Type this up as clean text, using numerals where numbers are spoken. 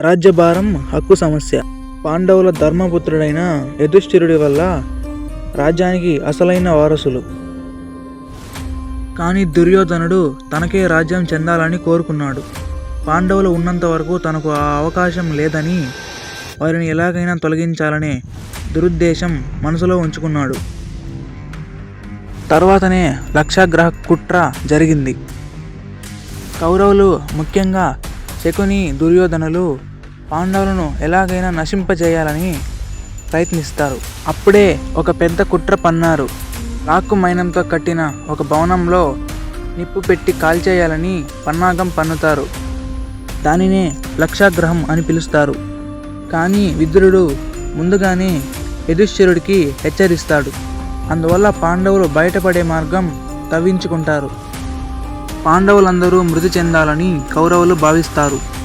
రాజ్యభారం హక్కు సమస్య. పాండవుల ధర్మపుత్రుడైన యుధిష్ఠిరుడి వల్ల రాజ్యానికి అసలైన వారసులు. కానీ దుర్యోధనుడు తనకే రాజ్యం చెందాలని కోరుకున్నాడు. పాండవులు ఉన్నంత వరకు తనకు ఆ అవకాశం లేదని, వారిని ఎలాగైనా తొలగించాలనే దురుద్దేశం మనసులో ఉంచుకున్నాడు. తర్వాతనే లక్షాగ్రహ కుట్ర జరిగింది. కౌరవులు, ముఖ్యంగా శకుని, దుర్యోధనులు పాండవులను ఎలాగైనా నశింపజేయాలని ప్రయత్నిస్తారు. అప్పుడే ఒక పెద్ద కుట్ర పన్నారు. రాక్కు మైనంతో కట్టిన ఒక భవనంలో నిప్పు పెట్టి కాల్చేయాలని పన్నాగం పన్నుతారు. దానినే లక్షాగ్రహం అని పిలుస్తారు. కానీ విదురుడు ముందుగానే యుధిష్ఠిరుడికి హెచ్చరిస్తాడు. అందువల్ల పాండవులు బయటపడే మార్గం తవ్వించుకుంటారు. పాండవులందరూ మృతి చెందాలని కౌరవులు భావిస్తారు.